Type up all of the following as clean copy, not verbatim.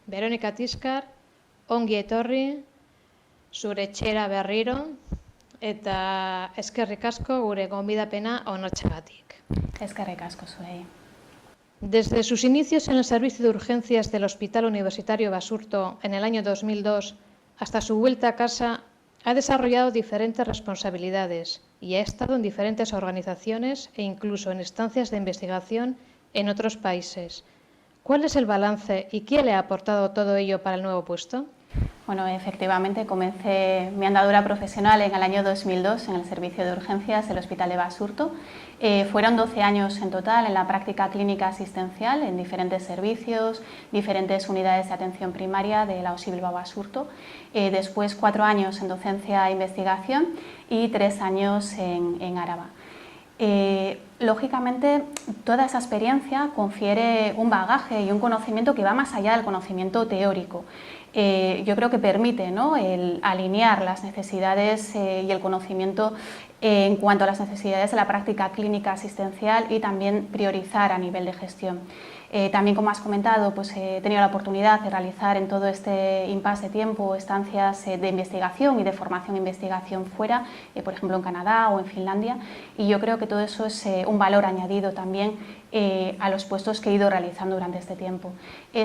Veronika Tiskar, ongi etorri, zure etxera berriro, eta eskerrik asko gure gonbidapena onartzeagatik. Eskerrik asko zuei. Desde sus inicios en el servicio de urgencias del Hospital Universitario Basurto en el año 2002 hasta su vuelta a casa, ha desarrollado diferentes responsabilidades y ha estado en diferentes organizaciones e incluso en estancias de investigación en otros países. ¿Cuál es el balance y quién le ha aportado todo ello para el nuevo puesto? Bueno, efectivamente comencé mi andadura profesional en el año 2002 en el servicio de urgencias del Hospital de Basurto. Fueron 12 años en total en la práctica clínica asistencial en diferentes servicios, diferentes unidades de atención primaria de la OSI Bilbao Basurto. Después 4 años en docencia e investigación y 3 años en Araba. Lógicamente, toda esa experiencia confiere un bagaje y un conocimiento que va más allá del conocimiento teórico. Yo creo que permite, ¿no?, el alinear las necesidades y el conocimiento en cuanto a las necesidades de la práctica clínica asistencial y también priorizar a nivel de gestión. También, como has comentado, pues he tenido la oportunidad de realizar en todo este impasse de tiempo estancias de investigación y de formación e investigación fuera, por ejemplo en Canadá o en Finlandia, y yo creo que todo eso es un valor añadido también a los puestos que he ido realizando durante este tiempo.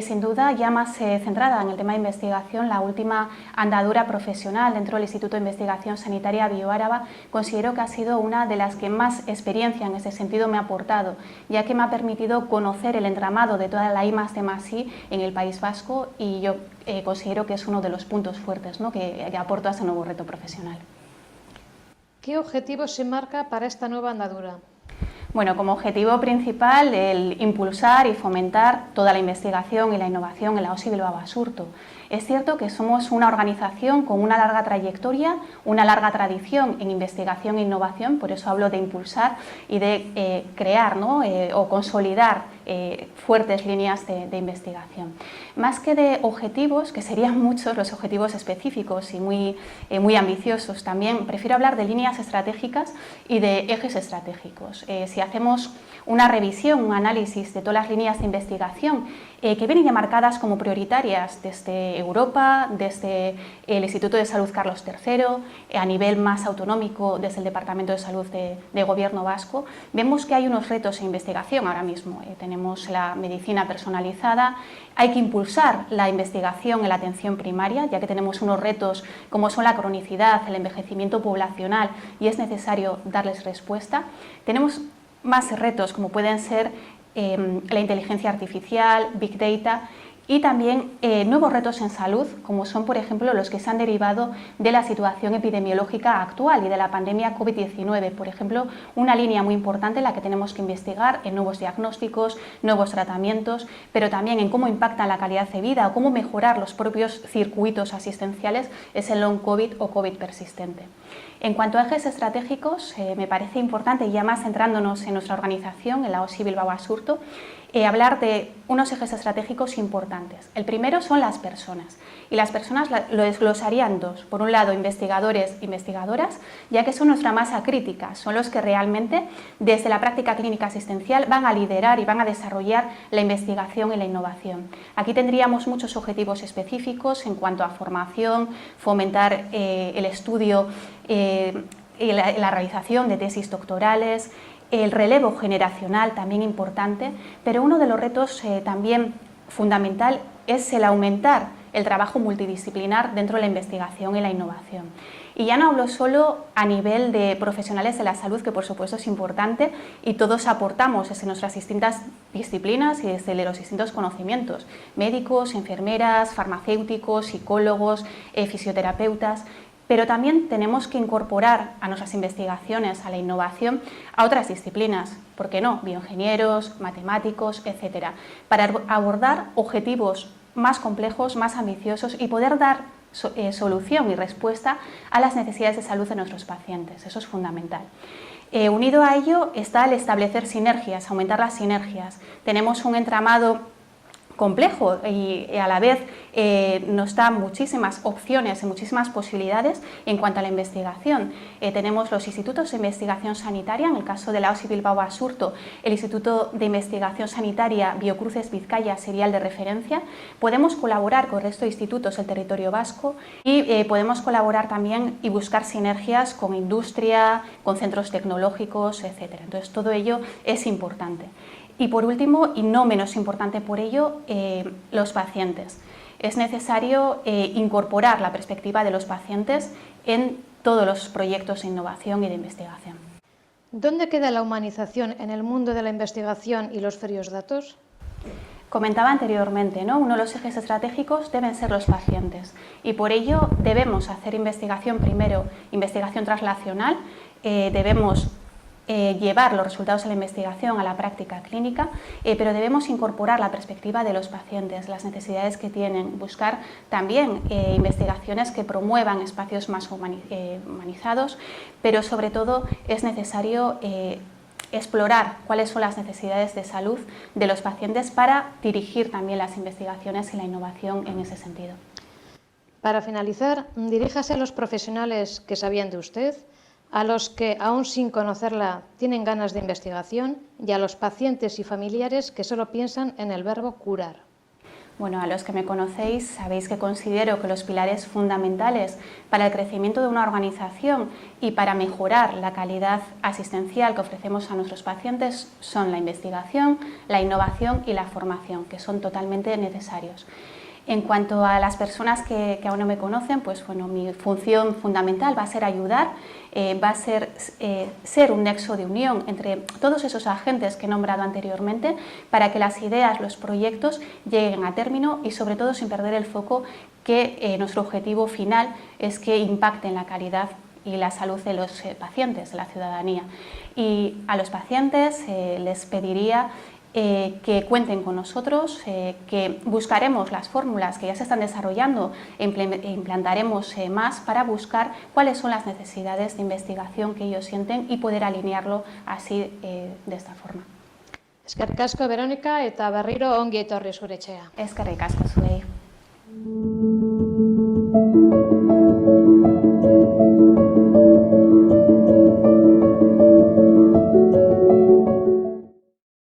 Sin duda, ya más centrada en el tema de investigación, la última andadura profesional dentro del Instituto de Investigación Sanitaria BioAraba considero que ha sido una de las que más experiencia en ese sentido me ha aportado, ya que me ha permitido conocer el entramado de toda la I+D+I en el País Vasco, y yo considero que es uno de los puntos fuertes, ¿no?, que aporto a ese nuevo reto profesional. ¿Qué objetivo se marca para esta nueva andadura? Bueno, como objetivo principal, el impulsar y fomentar toda la investigación y la innovación en la OSI Bilbao Basurto. Es cierto que somos una organización con una larga trayectoria, una larga tradición en investigación e innovación, por eso hablo de impulsar y de crear, ¿no?, o consolidar fuertes líneas de investigación. Más que de objetivos, que serían muchos los objetivos específicos y muy ambiciosos, también prefiero hablar de líneas estratégicas y de ejes estratégicos. Si hacemos una revisión, un análisis de todas las líneas de investigación que vienen ya marcadas como prioritarias desde Europa, desde el Instituto de Salud Carlos III, a nivel más autonómico desde el Departamento de Salud de Gobierno vasco, vemos que hay unos retos en investigación ahora mismo. Tenemos la medicina personalizada, hay que impulsar la investigación en la atención primaria, ya que tenemos unos retos como son la cronicidad, el envejecimiento poblacional, y es necesario darles respuesta. Tenemos más retos como pueden ser la inteligencia artificial, Big Data, y también nuevos retos en salud, como son, por ejemplo, los que se han derivado de la situación epidemiológica actual y de la pandemia COVID-19. Por ejemplo, una línea muy importante en la que tenemos que investigar en nuevos diagnósticos, nuevos tratamientos, pero también en cómo impacta la calidad de vida o cómo mejorar los propios circuitos asistenciales es el long COVID o COVID persistente. En cuanto a ejes estratégicos, me parece importante, ya más centrándonos en nuestra organización, en la OSI Bilbao Basurto, hablar de unos ejes estratégicos importantes. El primero son las personas, y las personas lo desglosarían dos. Por un lado, investigadores e investigadoras, ya que son nuestra masa crítica, son los que realmente desde la práctica clínica asistencial van a liderar y van a desarrollar la investigación y la innovación. Aquí tendríamos muchos objetivos específicos en cuanto a formación, fomentar el estudio y la realización de tesis doctorales, el relevo generacional también importante, pero uno de los retos también fundamental es el aumentar el trabajo multidisciplinar dentro de la investigación y la innovación. Y ya no hablo solo a nivel de profesionales de la salud, que por supuesto es importante y todos aportamos desde nuestras distintas disciplinas y desde los distintos conocimientos, médicos, enfermeras, farmacéuticos, psicólogos, fisioterapeutas, pero también tenemos que incorporar a nuestras investigaciones, a la innovación, a otras disciplinas, ¿por qué no?, bioingenieros, matemáticos, etcétera, para abordar objetivos más complejos, más ambiciosos y poder dar solución y respuesta a las necesidades de salud de nuestros pacientes. Eso es fundamental. Unido a ello está el establecer sinergias, aumentar las sinergias. Tenemos un entramado complejo y a la vez nos da muchísimas opciones y muchísimas posibilidades en cuanto a la investigación. Tenemos los institutos de investigación sanitaria, en el caso de la OSI Bilbao Basurto, el Instituto de Investigación Sanitaria Biocruces Vizcaya sería el de referencia. Podemos colaborar con el resto de institutos del territorio vasco y podemos colaborar también y buscar sinergias con industria, con centros tecnológicos, etc. Entonces, todo ello es importante. Y por último, y no menos importante por ello, los pacientes. Es necesario incorporar la perspectiva de los pacientes en todos los proyectos de innovación y de investigación. ¿Dónde queda la humanización en el mundo de la investigación y los fríos datos? Comentaba anteriormente, ¿no? Uno de los ejes estratégicos deben ser los pacientes y por ello debemos hacer investigación primero, investigación translacional, debemos llevar los resultados de la investigación a la práctica clínica, pero debemos incorporar la perspectiva de los pacientes, las necesidades que tienen, buscar también investigaciones que promuevan espacios más humanizados, pero sobre todo es necesario explorar cuáles son las necesidades de salud de los pacientes para dirigir también las investigaciones y la innovación en ese sentido. Para finalizar, diríjase a los profesionales que sabían de usted, a los que, aún sin conocerla, tienen ganas de investigación y a los pacientes y familiares que solo piensan en el verbo curar. Bueno, a los que me conocéis sabéis que considero que los pilares fundamentales para el crecimiento de una organización y para mejorar la calidad asistencial que ofrecemos a nuestros pacientes son la investigación, la innovación y la formación, que son totalmente necesarios. En cuanto a las personas que aún no me conocen, pues bueno, mi función fundamental va a ser ayudar, va a ser un nexo de unión entre todos esos agentes que he nombrado anteriormente para que las ideas, los proyectos lleguen a término y sobre todo sin perder el foco que nuestro objetivo final es que impacten la calidad y la salud de los pacientes, de la ciudadanía. Y a los pacientes les pediría que cuenten con nosotros, que buscaremos las fórmulas que ya se están desarrollando e implantaremos más para buscar cuáles son las necesidades de investigación que ellos sienten y poder alinearlo así de esta forma. Eskerrik asko, Verónica, eta berriro ongi etorri zure etxea. Eskerrik asko zuei.